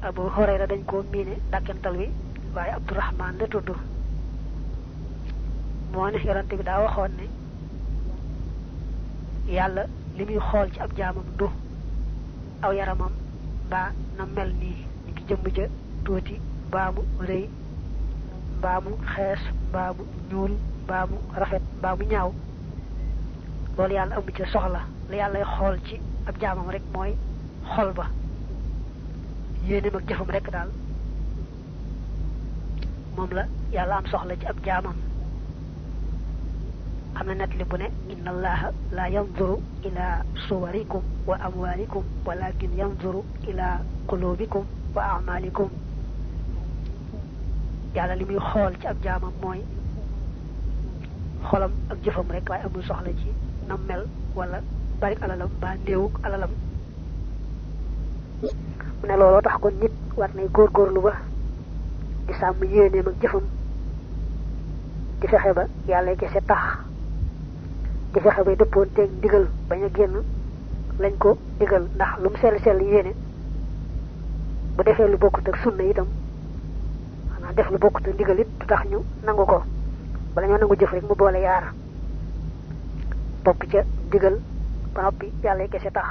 Abu Hurayra dañ ko miine dàkkental wi waaye Abdurahman la tudd moo ne yonante bi daa waxoon ne yàlla li muy xool ci ab jaamam du aw yaramam mbaa na mel nii ni ki jëmm ja tuuti mbaa mu rëy mbaa mu xees mbaa mu ñuul mbaa mu rafet mbaa mu ñaaw loolu yàlla amu ca soxla la yàllay xool ci ab jaamam rek mooy xol ba yéeneem ak jëfam rek daal moom la yàlla am soxla ci ab jaamam am na net li bu ne inna allaha la yanzuru ila suwarikum wa amwalikum walakin yanzuru ila qulubikum wa a'malikum yàlla li muy xool ci ab jaamam mooy xolam ak jëfam rek waaye amul soxla ci nam mel wala bari alalam ba néewuk alalam mu ne looloo tax kon nit war nay góorgóorlu ba di sàmm yéeneem ak jëfam di fexe ba yàlla kese tax di fexe bay dëppoon teeg ndigal bañ a génn lañ ko digal ndax lu mu sell yéene bu defee lu bokkut ak sunna itam xanaa def lu bokkut ak ndigal it du tax ñu nangu ko bala ñoo nangu jëf rek mu boole yaar topp ca digal ba noppi yàlla kese tax